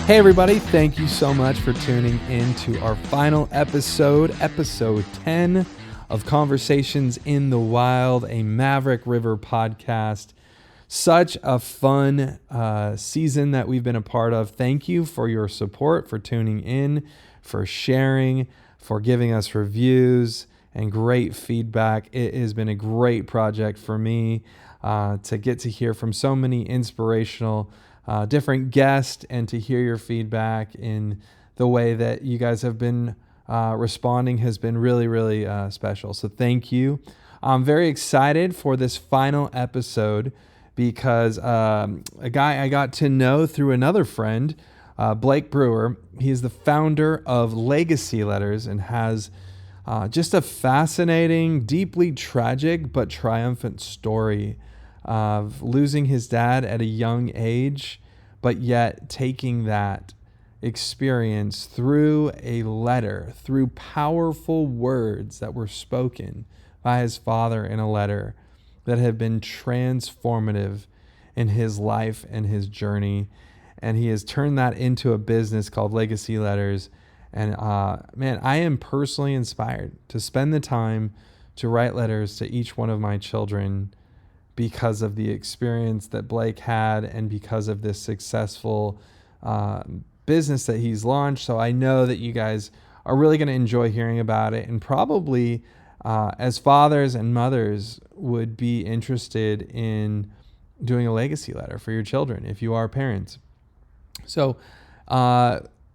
Hey everybody, thank you so much for tuning in to our final episode 10 of Conversations in the Wild, a Maverick River podcast. Such a fun season that we've been a part of. Thank you for your support, for tuning in, for sharing, for giving us reviews and great feedback. It has been a great project for me to get to hear from so many inspirational different guests and to hear your feedback in the way that you guys have been responding has been really, really special. So thank you. I'm very excited for this final episode because a guy I got to know through another friend, Blake Brewer, he is the founder of Legacy Letters and has just a fascinating, deeply tragic, but triumphant story of losing his dad at a young age, but yet taking that experience through a letter, through powerful words that were spoken by his father in a letter that have been transformative in his life and his journey. And he has turned that into a business called Legacy Letters. And man, I am personally inspired to spend the time to write letters to each one of my children because of the experience that Blake had and because of this successful business that he's launched. So I know that you guys are really going to enjoy hearing about it, and probably as fathers and mothers would be interested in doing a legacy letter for your children if you are parents. So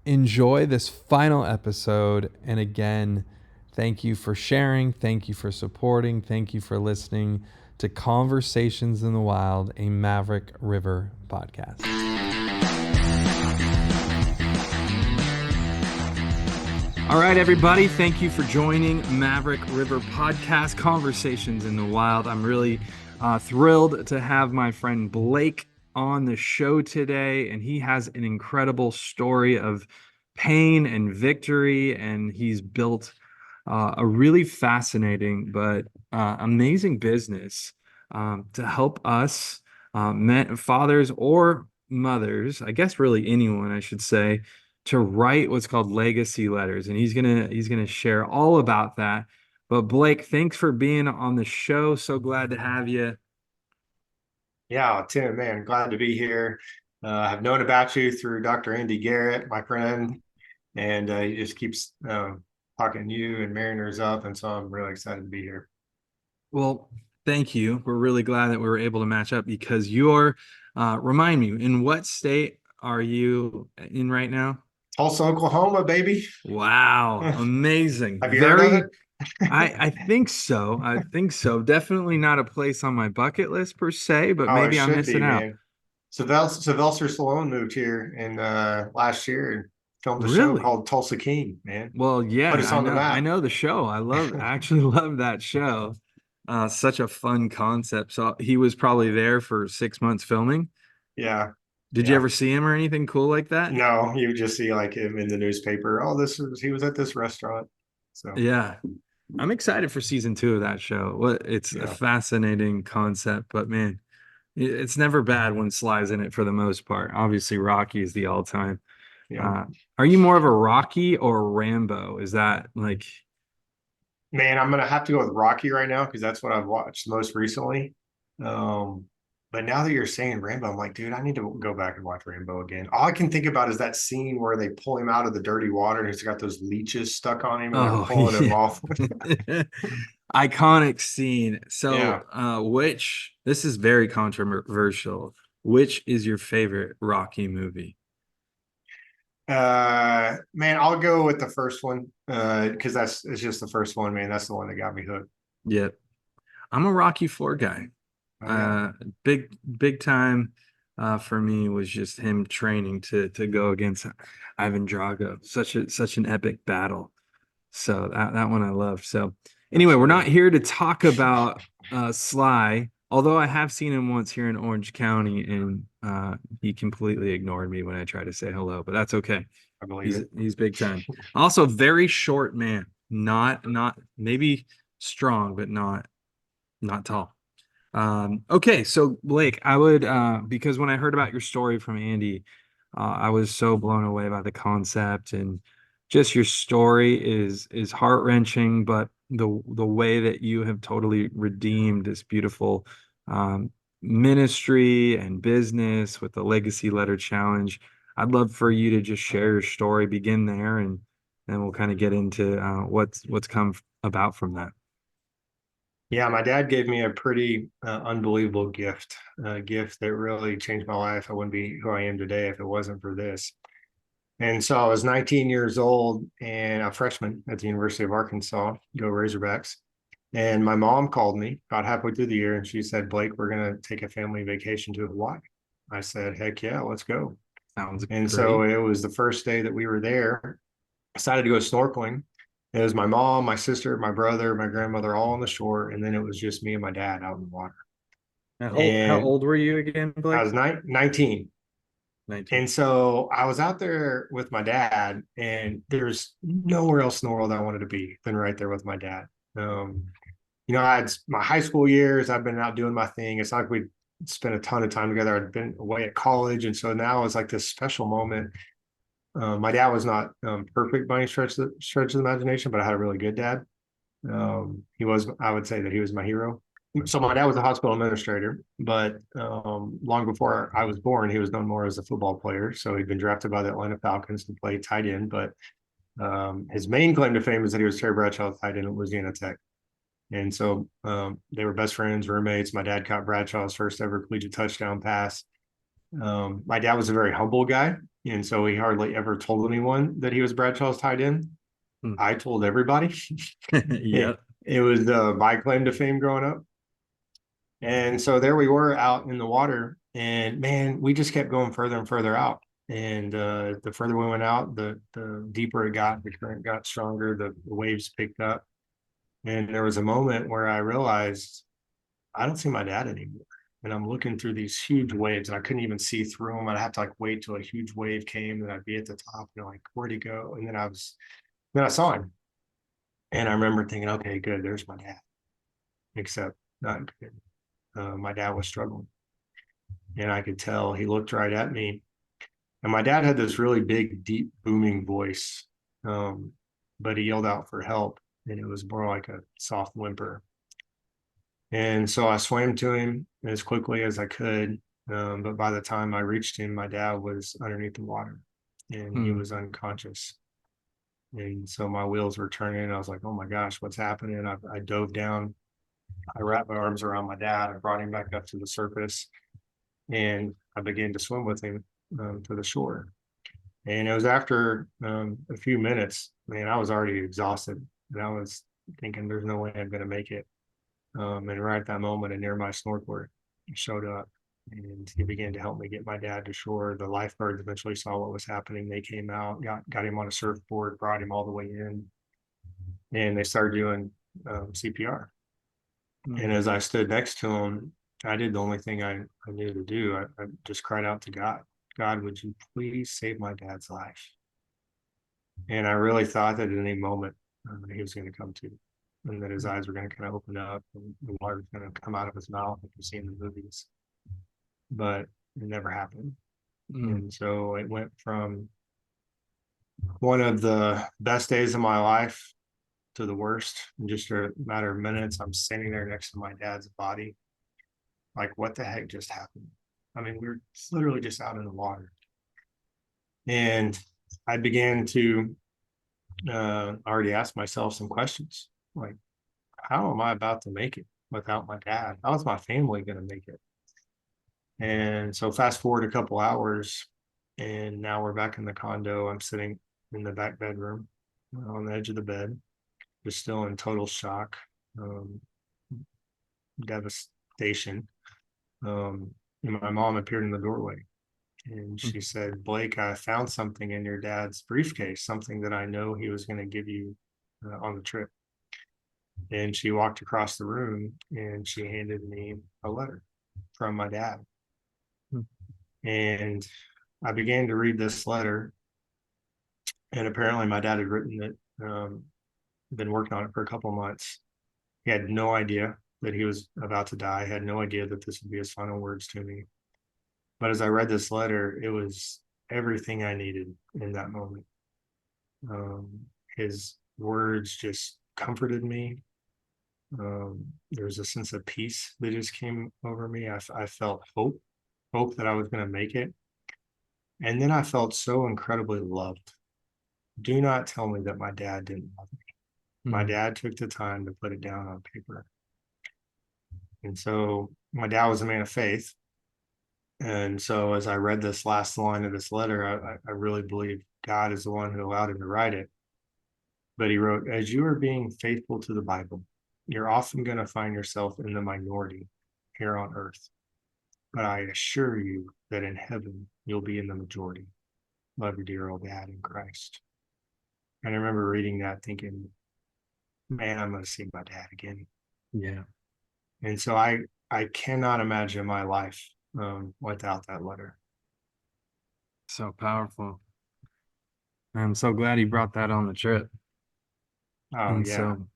enjoy this final episode. And again, thank you for sharing. Thank you for supporting. Thank you for listening to Conversations in the Wild, a Maverick River podcast. All right, everybody. Thank you for joining Maverick River podcast, Conversations in the Wild. I'm really thrilled to have my friend Blake on the show today, and he has an incredible story of pain and victory, and he's built a really fascinating but amazing business to help us fathers or mothers, I guess really anyone, I should say, to write what's called legacy letters. And he's gonna share all about that. But Blake, thanks for being on the show. So glad to have you. Yeah, Tim, man, glad to be here. I've known about you through Dr. Andy Garrett, my friend, and he just keeps talking you and Mariners up, and so I'm really excited to be here. Well, thank you. We're really glad that we were able to match up because you're, remind me, in what state are you in right now? Tulsa, Oklahoma, baby. Wow, amazing. Have you heard of it? I think so. I think so. Definitely not a place on my bucket list per se, but Oh, it maybe I'm should be, missing out. man. Sylvester Stallone moved here in last year and filmed a show Really? called Tulsa King, man. Well, Put yeah, us on the I map. know the show. I actually love that show. Such a fun concept. So he was probably there for 6 months filming. Yeah, Did you yeah. ever see him or anything cool like that? No, you just see like him in the newspaper. Oh, he was at this restaurant. So Yeah. I'm excited for season 2 of that show. It's a yeah, fascinating concept, but man, it's never bad when Sly's in it for the most part. Obviously, Rocky is the all-time. yeah. Uh, are you more of a Rocky or a Rambo? Is that like, Man, I'm gonna have to go with Rocky right now because that's what I've watched most recently. Um, but now that you're saying Rambo, I'm like, dude, I need to go back and watch Rambo again. All I can think about is that scene where they pull him out of the dirty water and he's got those leeches stuck on him and they're oh, pulling him yeah. off. Iconic scene. So, Yeah. this is very controversial. Which is your favorite Rocky movie? Man, I'll go with the first one because it's just the first one, man. That's the one that got me hooked. Yep. I'm a Rocky 4 guy. Oh yeah. Uh, big time for me was just him training to go against Ivan Drago. Such an epic battle. So that one I loved. So anyway, we're not Absolutely. here to talk about Sly, although I have seen him once here in Orange County, and he completely ignored me when I tried to say hello, but that's okay. I believe it. He's big time. Also, very short man. Not maybe strong, but not tall. Okay, so Blake, I would because when I heard about your story from Andy, I was so blown away by the concept, and just your story is heart-wrenching, but the way that you have totally redeemed this beautiful um, ministry and business with the Legacy Letter Challenge. I'd love for you to just share your story, begin there, and then we'll kind of get into what's come about from that. Yeah, my dad gave me a pretty unbelievable gift, a gift that really changed my life. I wouldn't be who I am today if it wasn't for this. And so I was 19 years old and a freshman at the University of Arkansas, go Razorbacks. And my mom called me about halfway through the year and she said, Blake, we're going to take a family vacation to Hawaii. I said, heck yeah, let's go. Sounds And so great. it was the first day that we were there. I decided to go snorkeling. It was my mom, my sister, my brother, my grandmother, all on the shore. And then it was just me and my dad out in the water. How And old were you again, I Blake? was 19. 19. And so I was out there with my dad, and there's nowhere else in the world I wanted to be than right there with my dad. Um, I had my high school years, I've been out doing my thing. It's not like we spent a ton of time together. I'd been away at college. And so now it's like this special moment. My dad was not perfect by any stretch of the imagination, but I had a really good dad. He was, I would say that he was my hero. So my dad was a hospital administrator, but long before I was born, he was known more as a football player. So he'd been drafted by the Atlanta Falcons to play tight end. But his main claim to fame is that he was Terry Bradshaw's tight end at Louisiana Tech. And so they were best friends, roommates. My dad caught Bradshaw's first ever collegiate touchdown pass. My dad was a very humble guy. And so he hardly ever told anyone that he was Bradshaw's tight end. Hmm. I told everybody. Yeah. It was my claim to fame growing up. And so there we were out in the water, and man, we just kept going further and further out. And the further we went out, the deeper it got, the current got stronger, the waves picked up. And there was a moment where I realized I don't see my dad anymore. And I'm looking through these huge waves, and I couldn't even see through them. I'd have to like wait till a huge wave came, and I'd be at the top, and like, where'd he go? And then I saw him, and I remember thinking, okay, good, there's my dad. Except not good. My dad was struggling, and I could tell he looked right at me. And my dad had this really big, deep, booming voice, um, but he yelled out for help, and it was more like a soft whimper. And so I swam to him as quickly as I could. But by the time I reached him, my dad was underneath the water and he Hmm. was unconscious. And so my wheels were turning. I was like, oh my gosh, what's happening? I dove down. I wrapped my arms around my dad. I brought him back up to the surface and I began to swim with him to the shore. And it was after a few minutes, man, I was already exhausted. And I was thinking, there's no way I'm going to make it. And right at that moment, a nearby snorkeler showed up and he began to help me get my dad to shore. The lifeguards eventually saw what was happening. They came out, got him on a surfboard, brought him all the way in, and they started doing CPR. And Hmm. as I stood next to him, I did the only thing I knew to do. I just cried out to God, God, would you please save my dad's life? And I really thought that at any moment he was going to come to, and that his eyes were going to kind of open up and the water was going to come out of his mouth like you see in the movies. But it never happened. Hmm. And so it went from one of the best days of my life to the worst in just a matter of minutes. I'm standing there next to my dad's body. Like, what the heck just happened? I mean, we are literally just out in the water. And I began to already ask myself some questions like, how am I about to make it without my dad? How is my family going to make it? And so fast forward a couple hours, and now we're back in the condo. I'm sitting in the back bedroom on the edge of the bed, just still in total shock, um, devastation. And my mom appeared in the doorway and she said, Blake, I found something in your dad's briefcase, something that I know he was going to give you on the trip. And she walked across the room and she handed me a letter from my dad. Hmm. And I began to read this letter. And apparently, my dad had written it, been working on it for a couple of months. He had no idea that he was about to die. He had no idea that this would be his final words to me. But as I read this letter, it was everything I needed in that moment. His words just comforted me. There was a sense of peace that just came over me. I felt hope that I was going to make it. And then I felt so incredibly loved. Do not tell me that my dad didn't love me. My Mm. dad took the time to put it down on paper. And so my dad was a man of faith. And so as I read this last line of this letter, I really believe God is the one who allowed him to write it. But he wrote, as you are being faithful to the Bible, you're often going to find yourself in the minority here on earth. But I assure you that in heaven, you'll be in the majority. Love your dear old dad in Christ. And I remember reading that thinking, man, I'm going to see my dad again. Yeah. And so I cannot imagine my life without that letter. So powerful. I'm so glad he brought that on the trip. Oh, And yeah. so,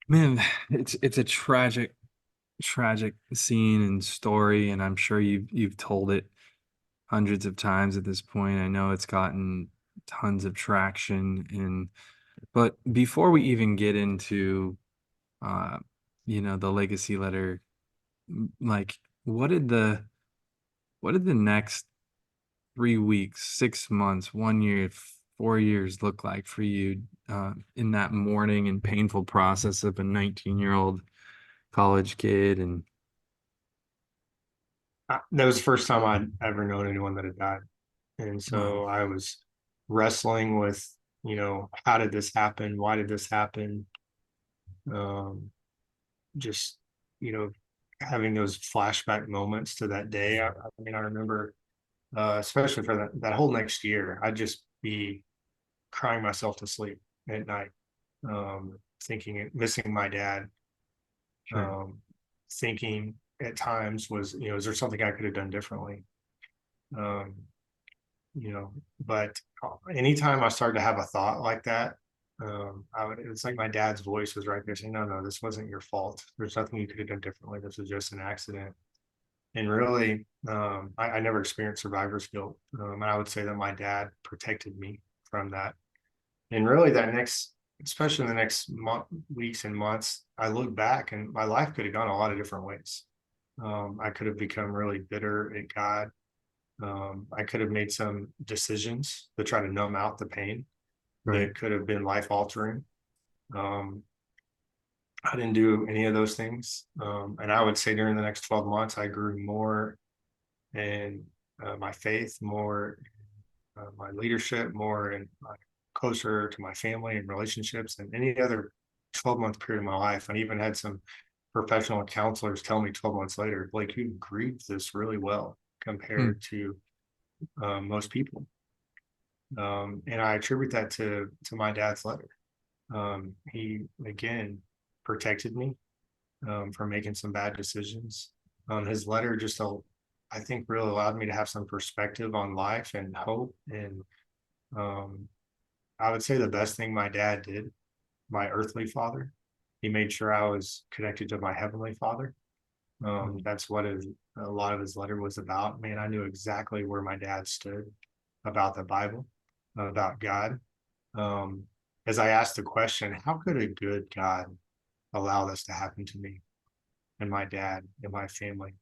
man, it's a tragic scene and story, and I'm sure you've told it hundreds of times at this point. I know it's gotten tons of traction, and but before we even get into uh the legacy letter, like what did the next 3 weeks, 6 months, 1 year, 4 years look like for you in that mourning and painful process of a 19-year-old college kid? And That was the first time I'd ever known anyone that had died. And wow. so I was wrestling with, how did this happen? Why did this happen? Um, just, you know, having those flashback moments to that day. I mean, I remember, especially for that whole next year, I'd just be crying myself to sleep at night, thinking, missing my dad, Sure. um, thinking at times is there something I could have done differently? Um, but anytime I started to have a thought like that, it's like my dad's voice was right there saying, no, this wasn't your fault. There's nothing you could have done differently. This was just an accident. And really, I never experienced survivor's guilt. And I would say that my dad protected me from that. And really especially in the next weeks and months, I look back and my life could have gone a lot of different ways. I could have become really bitter at God. I could have made some decisions to try to numb out the pain Right. that could have been life altering. Um, I didn't do any of those things. And I would say during the next 12 months, I grew more in my faith, more my leadership, more and closer to my family and relationships than any other 12-month period of my life. And even had some professional counselors tell me 12 months later, Blake, you grieved this really well Hmm. compared to most people. And I attribute that to my dad's letter. He again protected me from making some bad decisions. His letter I think, really allowed me to have some perspective on life and hope. And um, I would say the best thing my dad did, my earthly father, he made sure I was connected to my heavenly father. Hmm. That's what a lot of his letter was about. Man, I knew exactly where my dad stood about the Bible, about God. Um, as I asked the question, how could a good God allow this to happen to me and my dad and my family?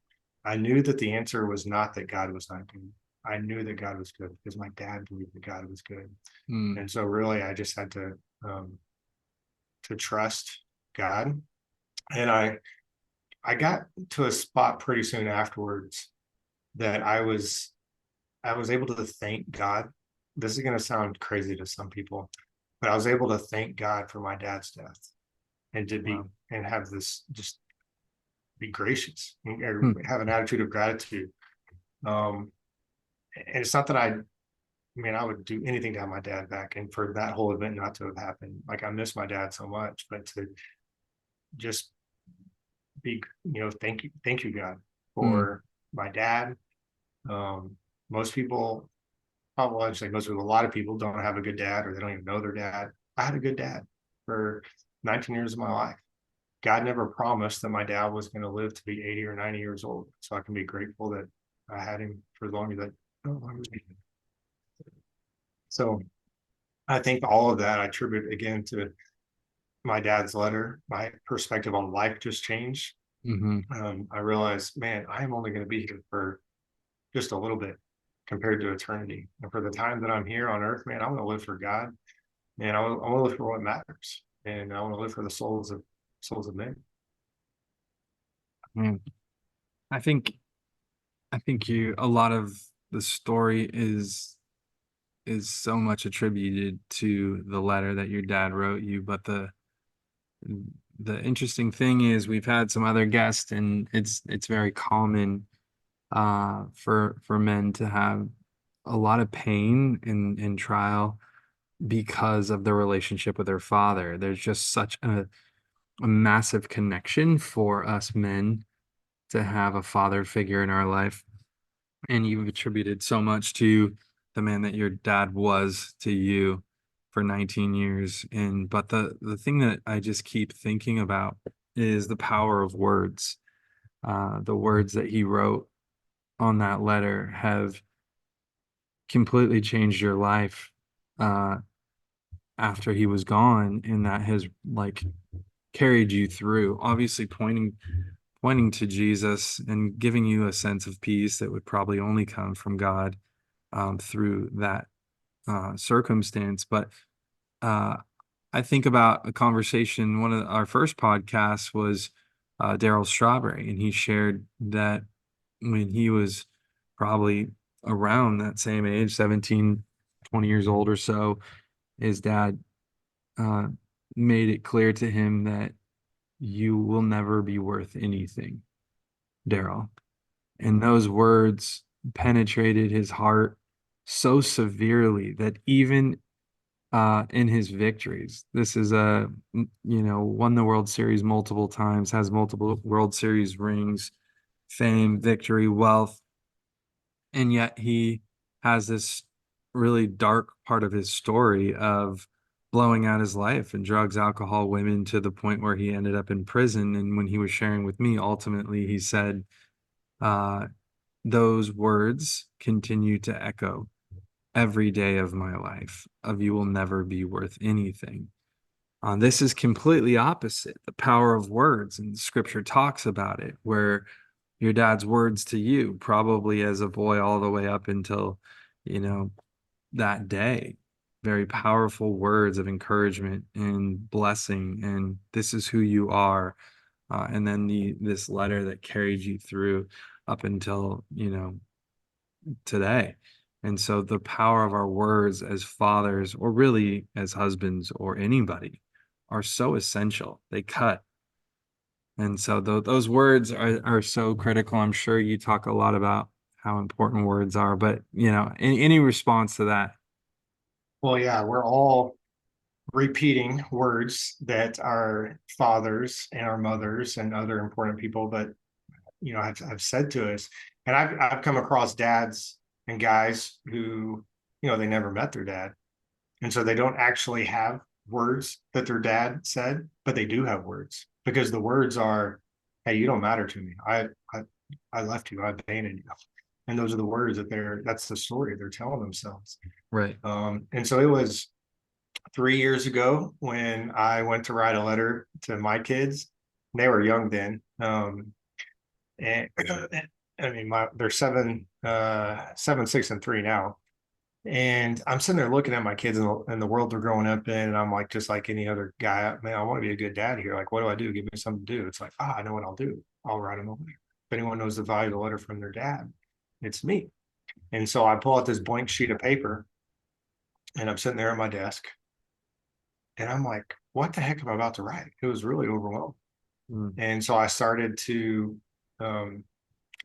I knew that the answer was not that God was not good. I knew that God was good because my dad believed that God was good. Hmm. And so really I just had um, to trust God. And I got to a spot pretty soon afterwards that I was able to thank God. This is going to sound crazy to some people, but I was able to thank God for my dad's death and to be Wow. and have this just be gracious or Hmm. have an attitude of gratitude. Um, and it's not that I would do anything to have my dad back and for that whole event not to have happened. Like I miss my dad so much, but to just be, thank you, God, Hmm. for my dad. Um, most people, probably, I'd say most people, a lot of people don't have a good dad or they don't even know their dad. I had a good dad for 19 years of my life. God never promised that my dad was going to live to be 80 or 90 years old. So I can be grateful that I had him for as long as So I think all of that I attribute again to my dad's letter. My perspective on life just changed. Mm-hmm. I realized, man, I am only going to be here for just a little bit compared to eternity. And for the time that I'm here on earth, man, I want to live for God, and I want to live for what matters, and I want to live for the souls of men. Mm. I think you a lot of the story is so much attributed to the letter that your dad wrote you, but the interesting thing is we've had some other guests, and it's very common for men to have a lot of pain in trial because of their relationship with their father. There's just such a massive connection for us men to have a father figure in our life. And you've attributed so much to the man that your dad was to you for 19 years. And but the thing that I just keep thinking about is the power of words. The words that he wrote on that letter have completely changed your life uh, after he was gone, and that has like carried you through. Obviously, pointing to Jesus and giving you a sense of peace that would probably only come from God through that circumstance. But uh, I think about a conversation. One of our first podcasts was Daryl Strawberry, and he shared that when he was probably around that same age, 17, 20 years old or so, his dad uh, made it clear to him that you will never be worth anything, Daryl. And those words penetrated his heart so severely that even in his victories, this is won the World Series multiple times, has multiple World Series rings, fame, victory, wealth, and yet he has this really dark part of his story of blowing out his life and drugs, alcohol, women, to the point where he ended up in prison. And when he was sharing with me, ultimately he said, uh, those words continue to echo every day of my life of you will never be worth anything. This is completely opposite the power of words, and scripture talks about it, where your dad's words to you, probably as a boy all the way up until, you know, that day, very powerful words of encouragement and blessing, and this is who you are. And then this letter that carried you through up until, today. And so the power of our words as fathers, or really as husbands or anybody, are so essential. They cut. And so those words are so critical. I'm sure you talk a lot about how important words are, but any response to that? Well, yeah, we're all repeating words that our fathers and our mothers and other important people, but have said to us. And I've come across dads and guys who, they never met their dad. And so they don't actually have words that their dad said, but they do have words, because the words are, hey, you don't matter to me. I left you, I abandoned you. And those are the words that's the story they're telling themselves. Right. And so it was 3 years ago when I went to write a letter to my kids. They were young then. And I mean, they're 7, 6, and 3 now. And I'm sitting there looking at my kids and the world they're growing up in, and I'm like, just like any other guy, man, I want to be a good dad here. Like, what do I do? Give me something to do. It's like, I know what I'll do. I'll write them a letter. If anyone knows the value of a letter from their dad, it's me. And so I pull out this blank sheet of paper, and I'm sitting there at my desk, and I'm like, what the heck am I about to write? It was really overwhelming. Mm. And so I started to um,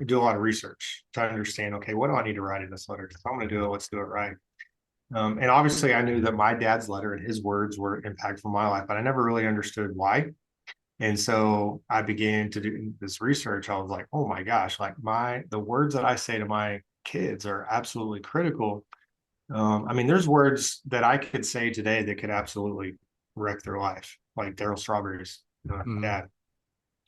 do a lot of research to understand, okay, what do I need to write in this letter? If I'm going to do it, let's do it right. And obviously, I knew that my dad's letter and his words were impactful in my life, but I never really understood why. And so I began to do this research. I was like, oh my gosh, like the words that I say to my kids are absolutely critical. I mean, there's words that I could say today that could absolutely wreck their life, like Daryl Strawberry's Mm. dad.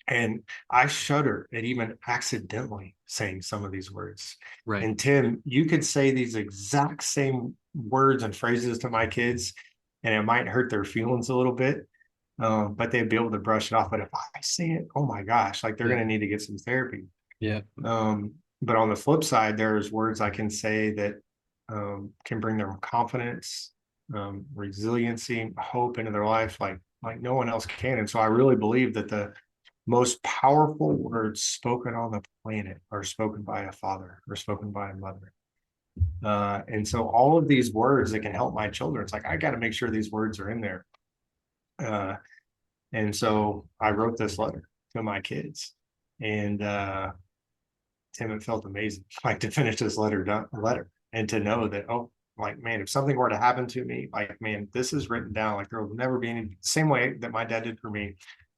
And I shudder at even accidentally saying some of these words. Right. And Tim, you could say these exact same words and phrases to my kids, and it might hurt their feelings a little bit, but they'd be able to brush it off. But if I say it, oh my gosh, like they're Yeah. going to need to get some therapy. Yeah. But on the flip side, there's words I can say that can bring them confidence, resiliency, hope into their life, like no one else can. And so I really believe that the most powerful words spoken on the planet are spoken by a father or spoken by a mother. And so all of these words that can help my children, it's like I got to make sure these words are in there. Uh, and so I wrote this letter to my kids, and Tim, it felt amazing, like to finish this letter and to know that, oh, like, man, if something were to happen to me, like, man, this is written down. Like, there will never be any same way that my dad did for me.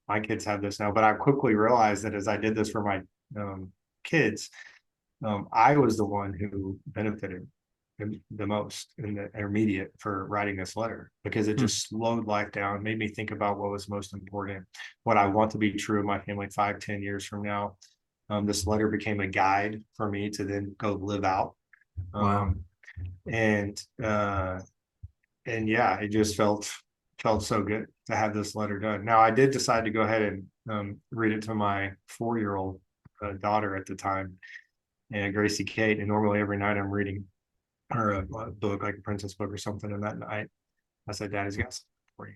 My kids have this now, but I quickly realized that as I did this for my kids, I was the one who benefited the most in the intermediate for writing this letter because it Hmm. just slowed life down, made me think about what was most important, what I want to be true of my family 5, 10 years from now. This letter became a guide for me to then go live out. Wow. Um, and and yeah, it just felt so good to have this letter done. Now I did decide to go ahead and read it to my 4-year-old daughter at the time, and Gracie Kate. And normally every night I'm reading her a book, like a princess book or something. And that night I said, Daddy's got something for you.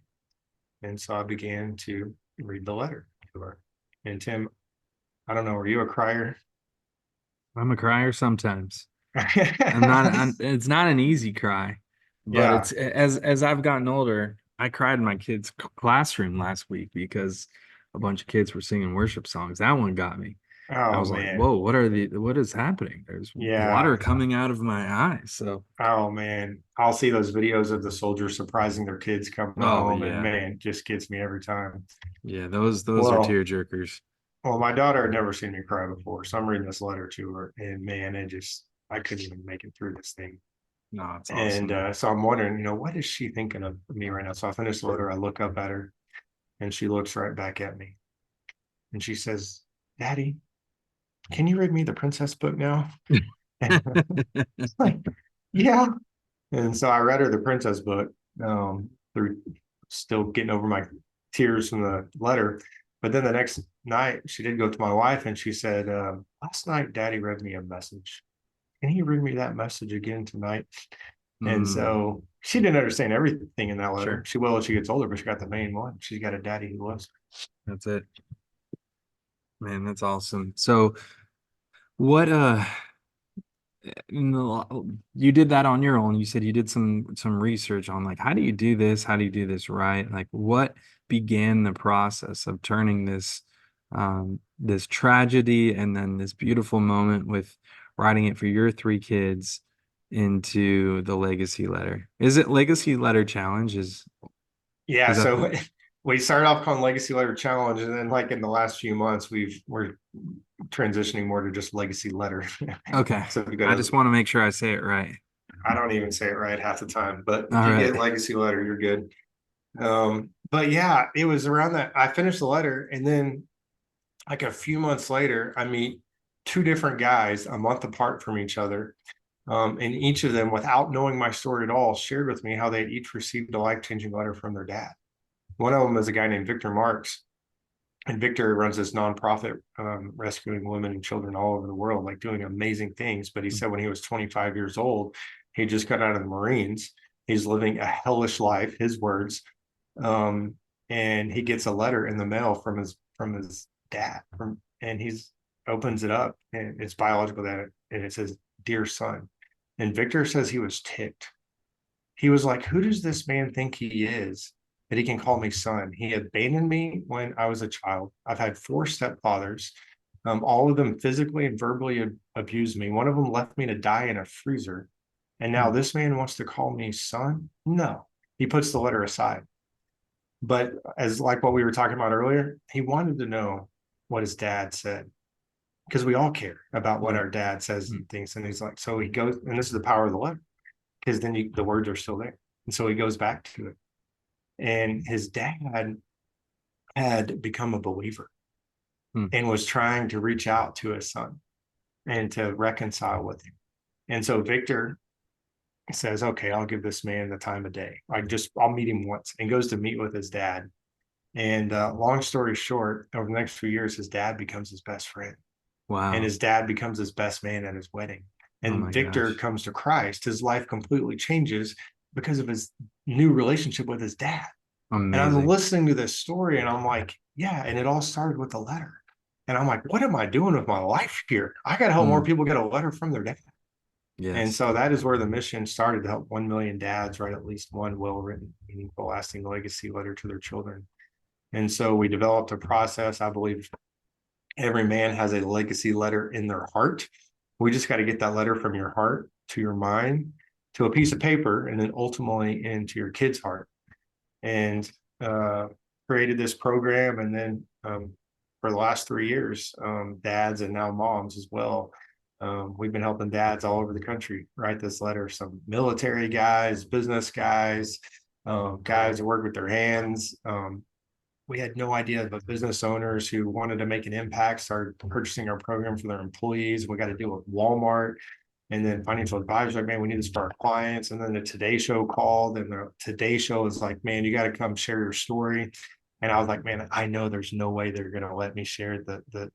And so I began to read the letter to her. And Tim, I don't know, are you a crier? I'm a crier sometimes. It's not an easy cry, but Yeah. it's as I've gotten older, I cried in my kids' classroom last week because a bunch of kids were singing worship songs. That one got me. I Oh was like, man. whoa, what is happening? There's water Yeah. coming out of my eyes. So, Oh man. I'll see those videos of the soldiers surprising their kids coming oh home, and yeah. man, it just gets me every time. Yeah, those are Well, tear jerkers. well, my daughter had never seen me cry before, so I'm reading this letter to her, and man, I couldn't even make it through this thing. No, it's And awesome. so I'm wondering, what is she thinking of me right now? So I finish the letter, I look up at her, and she looks right back at me, and she says, "Daddy, can you read me the princess book now?" And it's like, yeah. And so I read her the princess book, through still getting over my tears from the letter. But then the next night, she did go to my wife and she said, "Last night, Daddy read me a message. Can he read me that message again tonight?" And Mm, so she didn't understand everything in that letter. sure. She will as she gets older, but she got the main one. She's got a daddy who loves That's it. Man, that's awesome. So what you did that on your own. You said you did some research on like how do you do this? How do you do this right? Like what began the process of turning this tragedy and then this beautiful moment with writing it for your three kids into the legacy letter? Is it legacy letter challenge? Yeah, Is that so the we started off calling Legacy Letter Challenge, and then like in the last few months, we're transitioning more to just Legacy Letter. okay? So if you go I to, just want to make sure I say it right. I don't even say it right half the time, but if All you right. get Legacy Letter, you're good. But yeah, it was around that I finished the letter, and then like a few months later, I meet two different guys a month apart from each other. And each of them, without knowing my story at all, shared with me how they had each received a life-changing letter from their dad. One of them is a guy named Victor Marks, and Victor runs this nonprofit, rescuing women and children all over the world, like doing amazing things. But he said when he was 25 years old, he just got out of the Marines. He's living a hellish life, his words. Um, and he gets a letter in the mail from his dad, and he's opens it up, and it's biological dad, and it says, "Dear son." And Victor says he was ticked. He was like, "Who does this man think he is that he can call me son? He abandoned me when I was a child. I've had 4 stepfathers. All of them physically and verbally abused me. One of them left me to die in a freezer. And now this man wants to call me son? No." He puts the letter aside. But as like what we were talking about earlier, he wanted to know what his dad said because we all care about what Yeah. our dad says Mm. and thinks. And he's like, so he goes, and this is the power of the letter because then the words are still there. And so he goes back to it. And his dad had become a believer. Hmm. and was trying to reach out to his son and to reconcile with him. And so Victor says, okay, I'll give this man the time of day. I'll meet him once, and goes to meet with his dad. And long story short, over the next few years, his dad becomes his best friend, and Wow. his dad becomes his best man at his wedding. Oh And my Victor gosh. comes to Christ. His life completely changes because of his new relationship with his dad. And I'm Amazing. listening to this story and I'm like, yeah. And it all started with a letter. And I'm like, what am I doing with my life here? I got to help more Hmm. people get a letter from their dad. And Yes. so that is where the mission started, to help 1 million dads write at least one well-written, meaningful, lasting legacy letter to their children. And so we developed a process. I believe every man has a legacy letter in their heart. We just got to get that letter from your heart to your mind to a piece of paper, and then ultimately into your kid's heart. And uh, created this program. And then for the last 3 years, dads and now moms as well. We've been helping dads all over the country write this letter. Some military guys, business guys, guys who work with their hands. We had no idea, but business owners who wanted to make an impact started purchasing our program for their employees. We got to deal with Walmart, and then financial advisors like, man, we need to start clients. And then the Today Show called, and the Today Show is like, man, you got to come share your story. And I was like, man, I know there's no way they're going to let me share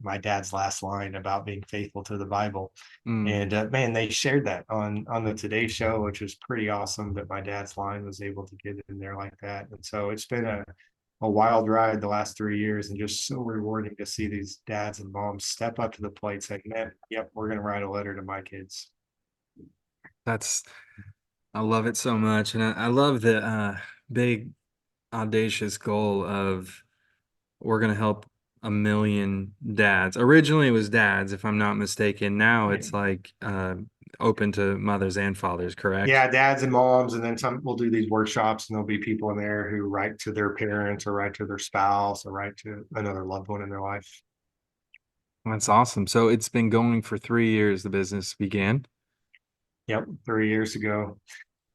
my dad's last line about being faithful to the Bible. Mm. And man, they shared that on the Today Show, which was pretty awesome that my dad's line was able to get in there like that. And so it's been a wild ride the last 3 years, and just so rewarding to see these dads and moms step up to the plate saying, man, yep, we're going to write a letter to my kids. That's I love it so much, and I love the big audacious goal of we're gonna help 1 million dads. Originally, it was dads, if I'm not mistaken. Now Yeah. it's like open to mothers and fathers, correct? Yeah, dads and moms, and then some. We'll do these workshops, and there'll be people in there who write to their parents, or write to their spouse, or write to another loved one in their life. That's awesome. So it's been going for 3 years. The business began. Yep, 3 years ago.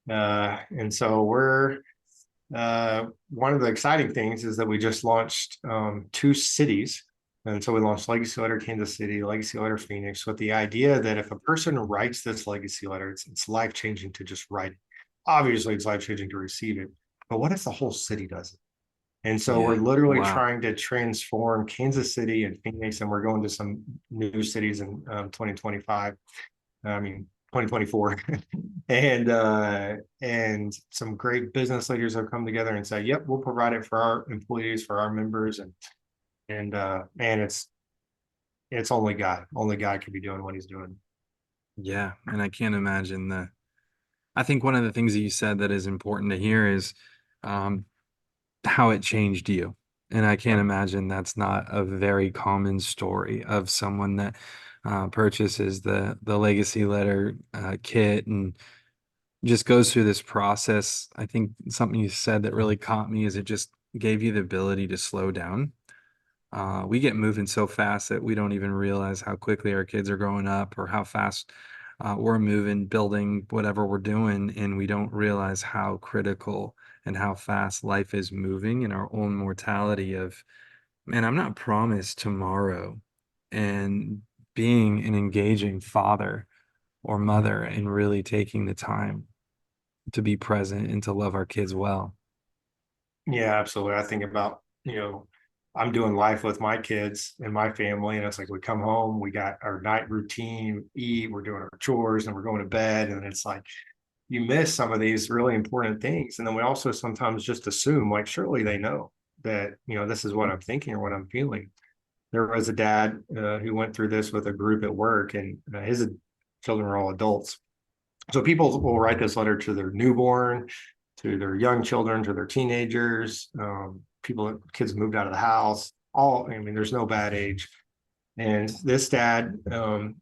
And so we're one of the exciting things is that we just launched 2 cities. And so we launched Legacy Letter Kansas City, Legacy Letter Phoenix, with the idea that if a person writes this legacy letter, it's life changing to just write it. Obviously, it's life changing to receive it. But what if the whole city does it? And so we're Yeah. literally Wow. trying to transform Kansas City and Phoenix, and we're going to some new cities in 2025. I mean, 2024. And some great business leaders have come together and say, yep, we'll provide it for our employees, for our members. And man, it's only God could be doing what he's doing. Yeah. And I can't imagine I think one of the things that you said that is important to hear is um, how it changed you. And I can't Yep. imagine that's not a very common story of someone that purchases the legacy letter kit and just goes through this process. I think something you said that really caught me is it just gave you the ability to slow down. We get moving so fast that we don't even realize how quickly our kids are growing up or how fast we're moving, building whatever we're doing, and we don't realize how critical and how fast life is moving in our own mortality of, man, I'm not promised tomorrow. And being an engaging father or mother and really taking the time to be present and to love our kids well. Yeah, absolutely. I think about, I'm doing life with my kids and my family, and it's like we come home, we got our night routine, eat, we're doing our chores, and we're going to bed. And it's like you miss some of these really important things. And then we also sometimes just assume, like, surely they know that, this is what I'm thinking or what I'm feeling. There was a dad who went through this with a group at work, and his children are all adults. So people will write this letter to their newborn, to their young children, to their teenagers, kids moved out of the house. I mean, there's no bad age. And this dad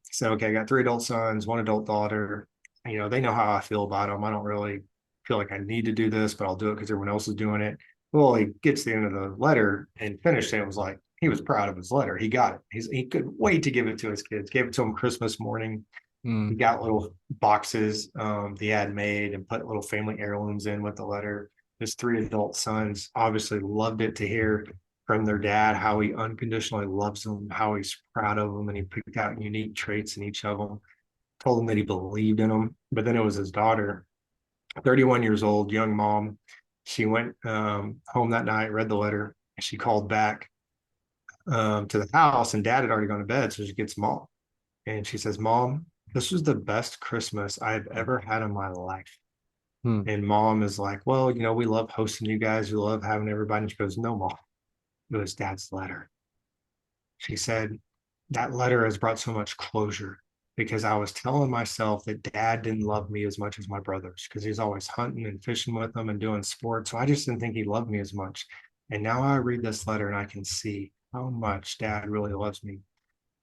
said, okay, I got 3 adult sons, 1 adult daughter. They know how I feel about them. I don't really feel like I need to do this, but I'll do it because everyone else is doing it. Well, he gets to the end of the letter and finished it. It was like, he was proud of his letter. He got it. He couldn't wait to give it to his kids. Gave it to them Christmas morning. He Mm. got little boxes he had made and put little family heirlooms in with the letter. His 3 adult sons obviously loved it to hear from their dad, how he unconditionally loves them, how he's proud of them, and he picked out unique traits in each of them. Told him that he believed in them. But then it was his daughter, 31 years old, young mom. She went home that night, read the letter, and she called back to the house, and dad had already gone to bed. So she gets mom, and she says, "Mom, this was the best Christmas I've ever had in my life." Hmm. And mom is like, "Well, we love hosting you guys. We love having everybody." And she goes, "No, mom, it was dad's letter." She said, "That letter has brought so much closure because I was telling myself that dad didn't love me as much as my brothers because he's always hunting and fishing with them and doing sports. So I just didn't think he loved me as much. And now I read this letter and I can see how much dad really loves me."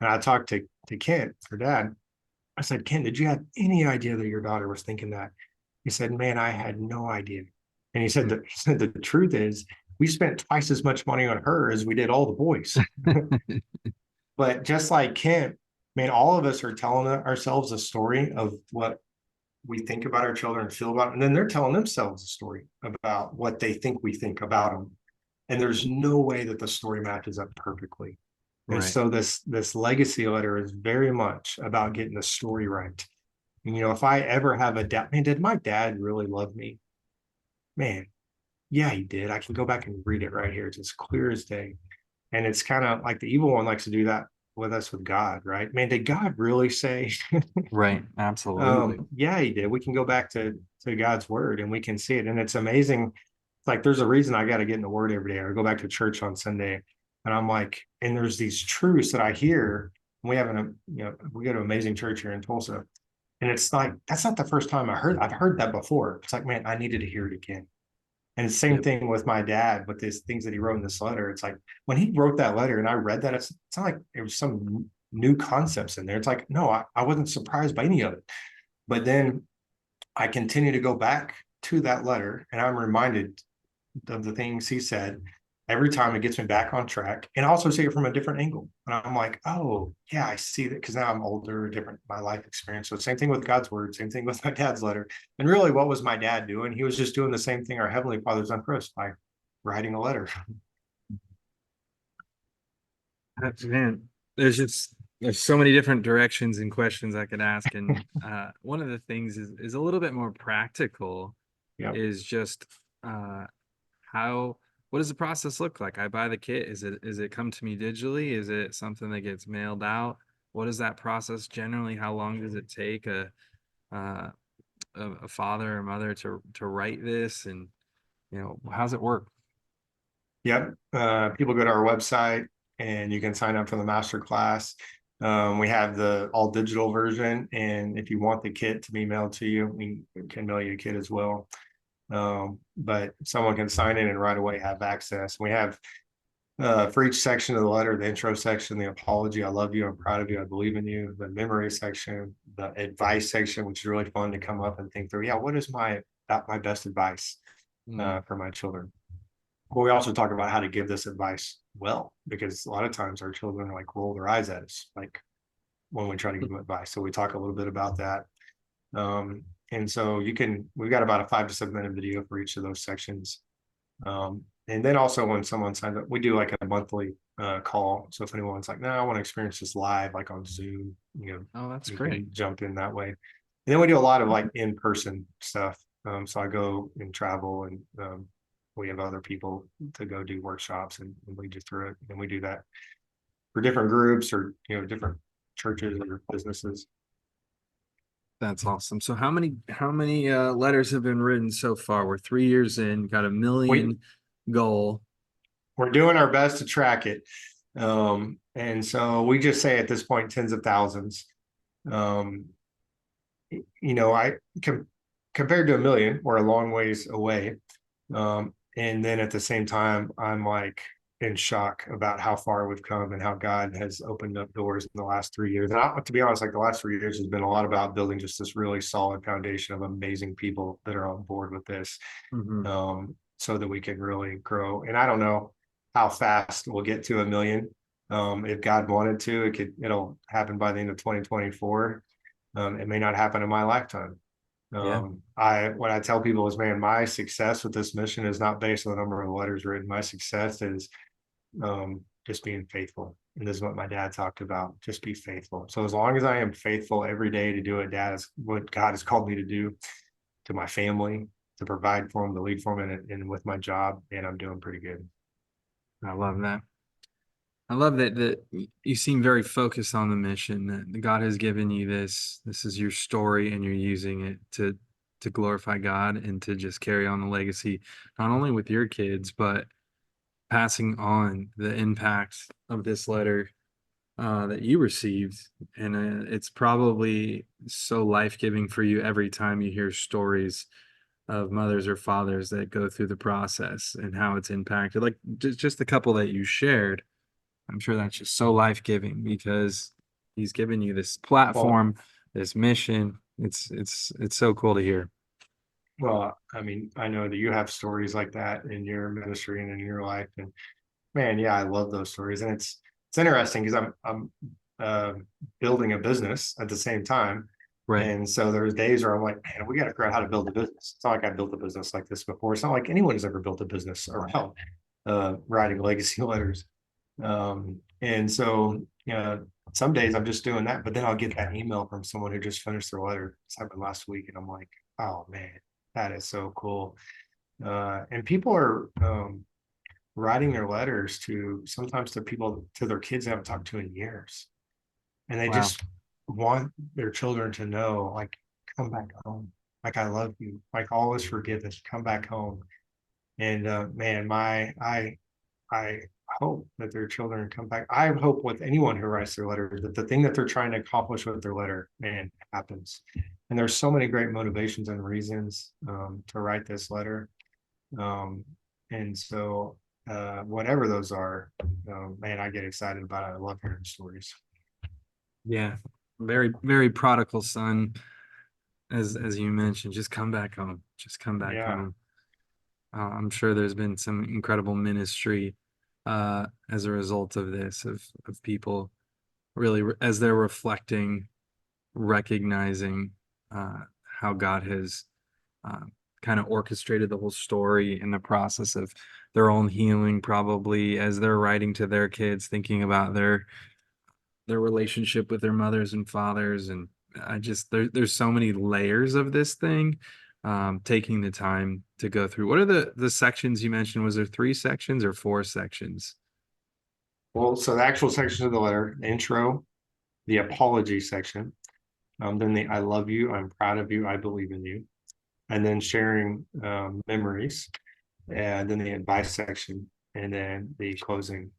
And I talked to Kent, her dad. I said, "Kent, did you have any idea that your daughter was thinking that?" He said, "Man, I had no idea." And he said the truth is we spent twice as much money on her as we did all the boys. But just like Kent, man, all of us are telling ourselves a story of what we think about our children and feel about them. And then they're telling themselves a story about what they think we think about them. And there's no way that the story matches up perfectly. And Right. so this legacy letter is very much about getting the story right. And, if I ever have a doubt, man, did my dad really love me? Man, yeah, he did. I can go back and read it right here. It's as clear as day. And it's kind of like the evil one likes to do that with us with God, right? Man, did God really say? Right. Absolutely. Yeah, he did. We can go back to God's word and we can see it. And it's amazing. Like there's a reason I got to get in the word every day. I go back to church on Sunday and I'm like, and there's these truths that I hear. We have we go to an amazing church here in Tulsa. And it's like, that's not the first time I've heard that before. It's like, man, I needed to hear it again. And the same Yep. thing with my dad with these things that he wrote in this letter. It's like when he wrote that letter and I read that, it's not like it was some new concepts in there. It's like, no, I wasn't surprised by any of it. But then I continue to go back to that letter and I'm reminded of the things he said every time. It gets me back on track and also see it from a different angle. And I'm like, oh yeah, I see that because now I'm older, different my life experience. So same thing with God's word, same thing with my dad's letter. And really, what was my dad doing? He was just doing the same thing our Heavenly Father's done for us by writing a letter. Man, there's so many different directions and questions I could ask, and one of the things is a little bit more practical. Yep. Is just how what does the process look like? I buy the kit. Is it come to me digitally? Is it something that gets mailed out? What is that process generally? How long does it take uh, a father or mother to write this, and how's it work? Yep. People go to our website and you can sign up for the master class. We have the all digital version, and if you want the kit to be mailed to you, we can mail you a kit as well. But someone can sign in and right away have access. We have for each section of the letter, the intro section, the apology, I love you, I'm proud of you, I believe in you, the memory section, the advice section, which is really fun to come up and think through. Yeah, what is my best advice Mm, for my children? But we also talk about how to give this advice well, because a lot of times our children like roll their eyes at us, like when we try to give them advice. So we talk a little bit about that. And so we've got about a 5 to 7 minute video for each of those sections. And then also when someone signs up, we do like a monthly call. So if anyone's like, no, I want to experience this live, like on Zoom, oh, that's you great. can jump in that way. And then we do a lot of like in-person stuff. So I go and travel and we have other people to go do workshops and lead you through it. And we do that for different groups or, different churches or businesses. That's awesome. So how many letters have been written so far? We're 3 years in, got a We, million goal. we're doing our best to track it. And so we just say at this point, tens of thousands. Um, I compared to a million, we're a long ways away. And then at the same time, I'm like in shock about how far we've come and how God has opened up doors in the last 3 years. And to be honest, like the last 3 years has been a lot about building just this really solid foundation of amazing people that are on board with this, Hmm. so that we can really grow. And I don't know how fast we'll get to a million. If God wanted to, it'll happen by the end of 2024. It may not happen in my lifetime. Yeah. What I tell people is, man, my success with this mission is not based on the number of letters written. My success is just being faithful. And this is what my dad talked about. Just be faithful. So as long as I am faithful every day to do what God has called me to do, to my family, to provide for them, to lead for them, and with my job, and I'm doing pretty good. I love that. I love that you seem very focused on the mission that God has given you this. This is your story, and you're using it to glorify God and to just carry on the legacy, not only with your kids, but passing on the impact of this letter that you received. And it's probably so life-giving for you every time you hear stories of mothers or fathers that go through the process and how it's impacted. Like just the couple that you shared, I'm sure that's just so life-giving because he's given you this Well, platform, this mission. It's so cool to hear. well, I mean, I know that you have stories like that in your ministry and in your life, and man, yeah, I love those stories, and it's interesting because I'm uh, building a business at the same time, Right. and so there's days where I'm like, man, we got to figure out how to build a business. It's not like I built a business like this before. It's not like anyone has ever built a business around writing legacy letters. And so, you know, some days I'm just doing that, but then I'll get that email from someone who just finished their letter. This happened last week, and I'm like, oh man, that is so cool. And people are writing their letters to sometimes to people to their kids they haven't talked to in years, and they Wow. just want their children to know, like, come back home, like I love you, like all is forgiven, come back home. And man, I hope that their children come back. I hope with anyone who writes their letter that the thing that they're trying to accomplish with their letter, man, happens. And there's so many great motivations and reasons to write this letter. Um, and so, whatever those are, man, I get excited about it. I love hearing stories. Yeah. Very, very prodigal son, as you mentioned. Just come back home. Just come back Yeah. home. I'm sure there's been some incredible ministry as a result of this, of people really as they're reflecting, recognizing how God has uh, kind of orchestrated the whole story in the process of their own healing, probably as they're writing to their kids, thinking about their relationship with their mothers and fathers. And there's so many layers of this thing. Taking the time to go through. What are the sections you mentioned? Was there 3 sections or 4 sections? Well, so the actual sections of the letter, the intro, the apology section, then the I love you, I'm proud of you, I believe in you, and then sharing memories, and then the advice section, and then the closing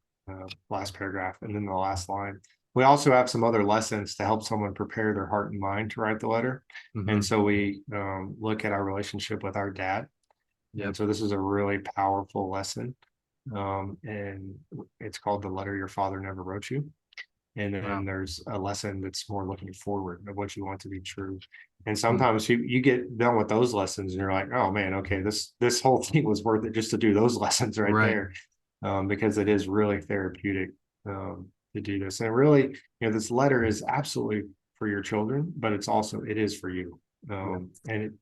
last paragraph, and then the last line. We also have some other lessons to help someone prepare their heart and mind to write the letter. And Hmm. so we look at our relationship with our dad. And Yep. so this is a really powerful lesson. And it's called The Letter Your Father Never Wrote You. And then Wow. there's a lesson that's more looking forward of what you want to be true. And Mm. sometimes you get done with those lessons and you're like, oh man, okay, this whole thing was worth it just to do those lessons right Right. there. Because it is really therapeutic to do this. And really, this letter is absolutely for your children, but it is for you. Yeah. And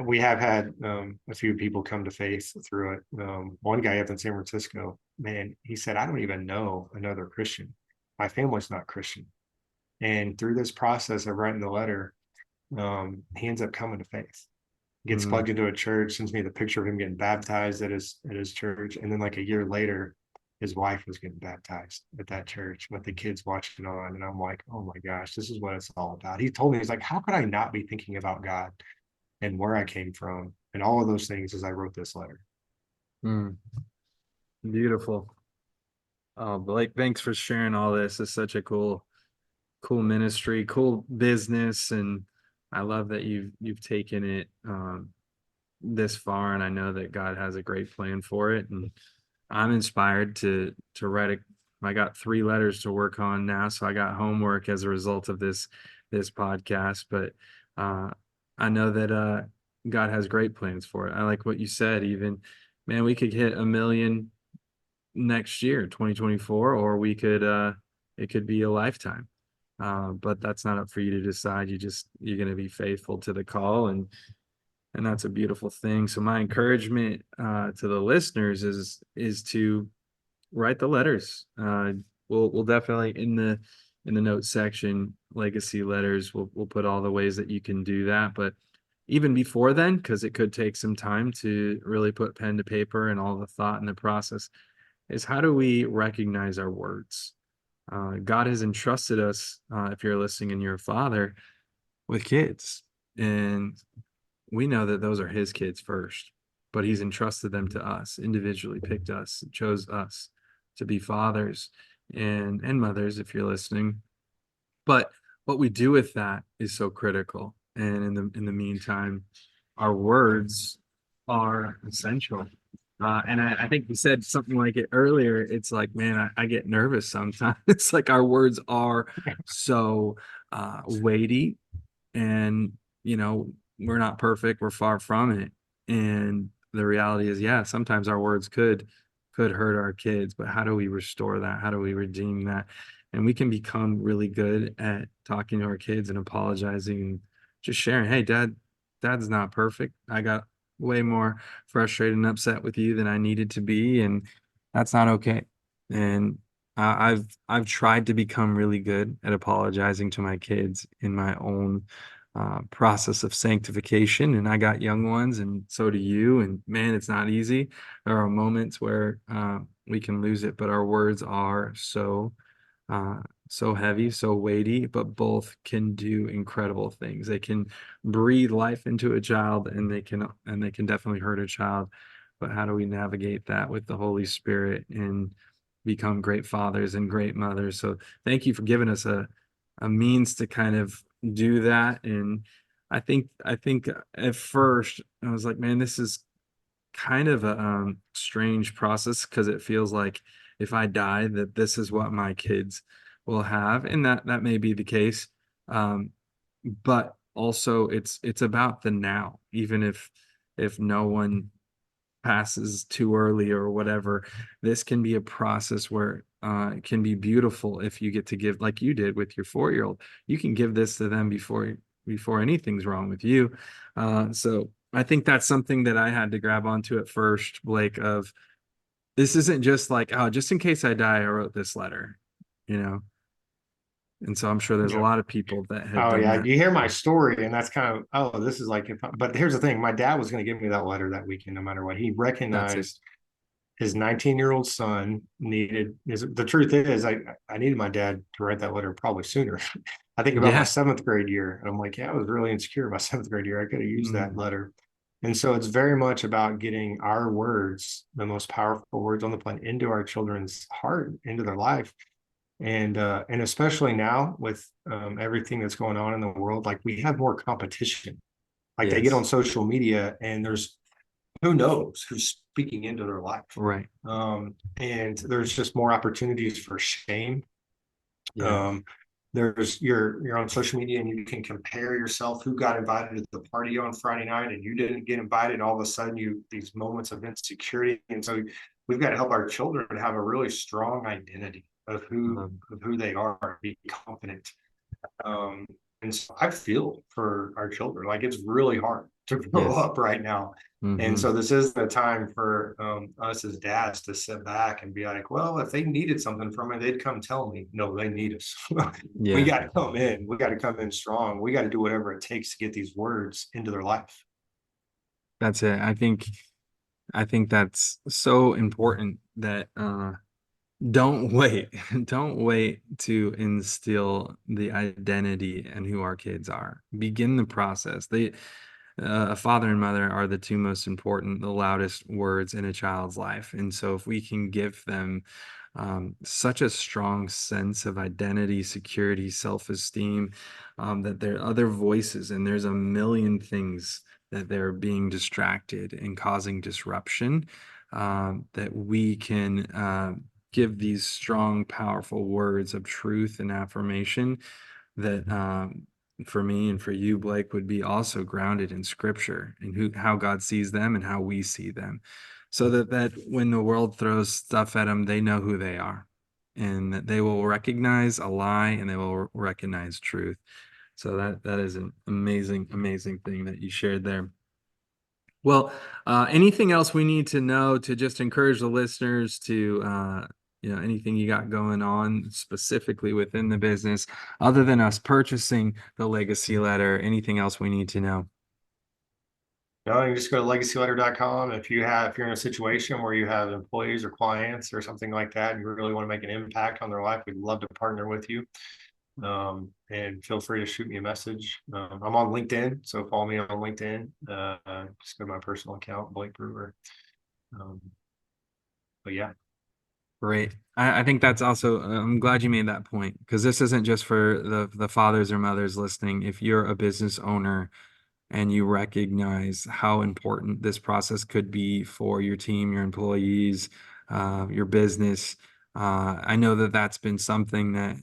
we have had a few people come to faith through it. One guy up in San Francisco, man, he said, I don't even know another Christian. My family's not Christian. And through this process of writing the letter, he ends up coming to faith, gets Mm. plugged into a church, sends me the picture of him getting baptized at his church. And then like a year later, his wife was getting baptized at that church with the kids watching on. And I'm like, oh my gosh, this is what it's all about. He told me, he's like, how could I not be thinking about God and where I came from and all of those things as I wrote this letter? Mm. Beautiful. Oh, Blake, thanks for sharing all this. It's such a cool ministry, cool business, and I love that you've taken it this far, and I know that God has a great plan for it. And I'm inspired to write a. I got 3 letters to work on now, so I got homework as a result of this podcast. But uh, I know that God has great plans for it. I like what you said. Even, man, we could hit 1 million next year, 2024, or we could it could be a lifetime. But that's not up for you to decide. You're going to be faithful to the call, and that's a beautiful thing. So my encouragement to the listeners is to Write the letters. We'll definitely in the notes section, legacy letters. We'll put all the ways that you can do that. But even before then, because it could take some time to really put pen to paper and all the thought and the process, is how do we recognize our words? God has entrusted us, if you're listening and you're a father, with kids. And we know that those are his kids first, but he's entrusted them to us, individually picked us, chose us to be fathers and mothers, if you're listening. But what we do with that is so critical. And in the meantime, our words are essential. And I think you said something like it earlier. It's like, man, I get nervous sometimes. It's like our words are so weighty, and we're not perfect, we're far from it. And the reality is, yeah, sometimes our words could hurt our kids, but how do we restore that? How do we redeem that? And we can become really good at talking to our kids and apologizing and just sharing, hey, dad's not perfect. I got way more frustrated and upset with you than I needed to be, and that's not okay. And I've tried to become really good at apologizing to my kids in my own process of sanctification. And I got young ones, and so do you. And man, it's not easy. There are moments where we can lose it, but our words are uh, so heavy, so weighty, but both can do incredible things. They can breathe life into a child, and they can definitely hurt a child. But how do we navigate that with the Holy Spirit and become great fathers and great mothers? So thank you for giving us a means to kind of do that. And I think at first I was like, man, this is kind of a strange process, because it feels like if I die, that this is what my kids will have, and that may be the case. Um, but also it's about the now, even if no one passes too early or whatever. This can be a process where it can be beautiful if you get to give, like you did with your 4-year-old. You can give this to them before anything's wrong with you. So I think that's something that I had to grab onto at first, Blake, of this isn't just like, oh, just in case I die, I wrote this letter, you know? And so I'm sure there's a Yeah. lot of people that have Oh done yeah, that. you hear my story, and that's kind of, oh, this is like, but here's the thing: my dad was going to give me that letter that weekend, no matter what. He That's it. recognized his 19-year-old son needed. The truth is, I needed my dad to write that letter probably sooner. I think about my Yeah. seventh grade year, and I'm like, yeah, I was really insecure my seventh grade year. I could have used that Mm, letter. And so it's very much about getting our words, the most powerful words on the planet, into our children's heart, into their life. And especially now with everything that's going on in the world, like we have more competition. Like they get on yes. social media, and there's who knows who's speaking into their life. Right. And there's just more opportunities for shame. Yeah. um, there's you're on social media, and you can compare yourself, who got invited to the party on Friday night and you didn't get invited, and all of a sudden you these moments of insecurity. And so we've got to help our children have a really strong identity Um, of who they are, be confident. um, and so I feel for our children. Like it's really hard to grow yes. up right now. And Hmm. so this isn't a time for us as dads to sit back and be like, well, if they needed something from me, they'd come tell me. No, they need us. We Yeah. got to come in. We got to come in strong. We got to do whatever it takes to get these words into their life. That's it. I think that's so important that don't wait. Don't wait to instill the identity and who our kids are. Begin the process. A father and mother are the two most important, the loudest words in a child's life. And so if we can give them such a strong sense of identity, security, self-esteem, that there are other voices, and there's a million things that they're being distracted and causing disruption, that we can give these strong, powerful words of truth and affirmation that, for me and for you, Blake, would be also grounded in Scripture and how God sees them and how we see them, so that when the world throws stuff at them, they know who they are, and that they will recognize a lie and they will recognize truth. So that is an amazing, amazing thing that you shared there. Well, anything else we need to know to just encourage the listeners to, anything you got going on specifically within the business, other than us purchasing the legacy letter? Anything else we need to know? No, you just go to legacyletter.com. If you're in a situation where you have employees or clients or something like that, and you really want to make an impact on their life, we'd love to partner with you. And feel free to shoot me a message. I'm on LinkedIn, so follow me on LinkedIn. Just go to my personal account, Blake Brewer. Um, but yeah, Great. I think that's also, I'm glad you made that point, because this isn't just for the fathers or mothers listening. If you're a business owner and you recognize how important this process could be for your team, your employees, your business. I know that that's been something that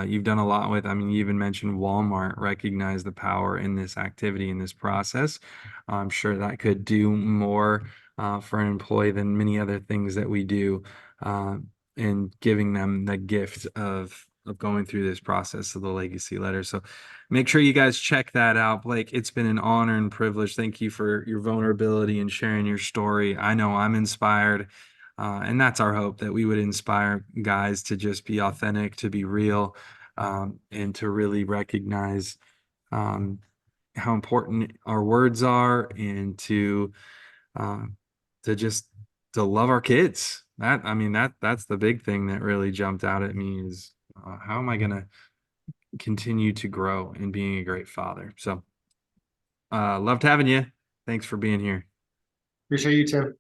you've done a lot with. I mean, you even mentioned Walmart recognize the power in this activity, in this process. I'm sure that could do more for an employee than many other things that we do, uh, in giving them the gift of going through this process of the legacy letter. So make sure you guys check that out. Blake, it's been an honor and privilege. Thank you for your vulnerability and sharing your story. I know I'm inspired, and that's our hope, that we would inspire guys to just be authentic, to be real, and to really recognize um, how important our words are, and uh, to just to love our kids. That's the big thing that really jumped out at me is, how am I going to continue to grow in being a great father? So, loved having you. Thanks for being here. appreciate you, Tim.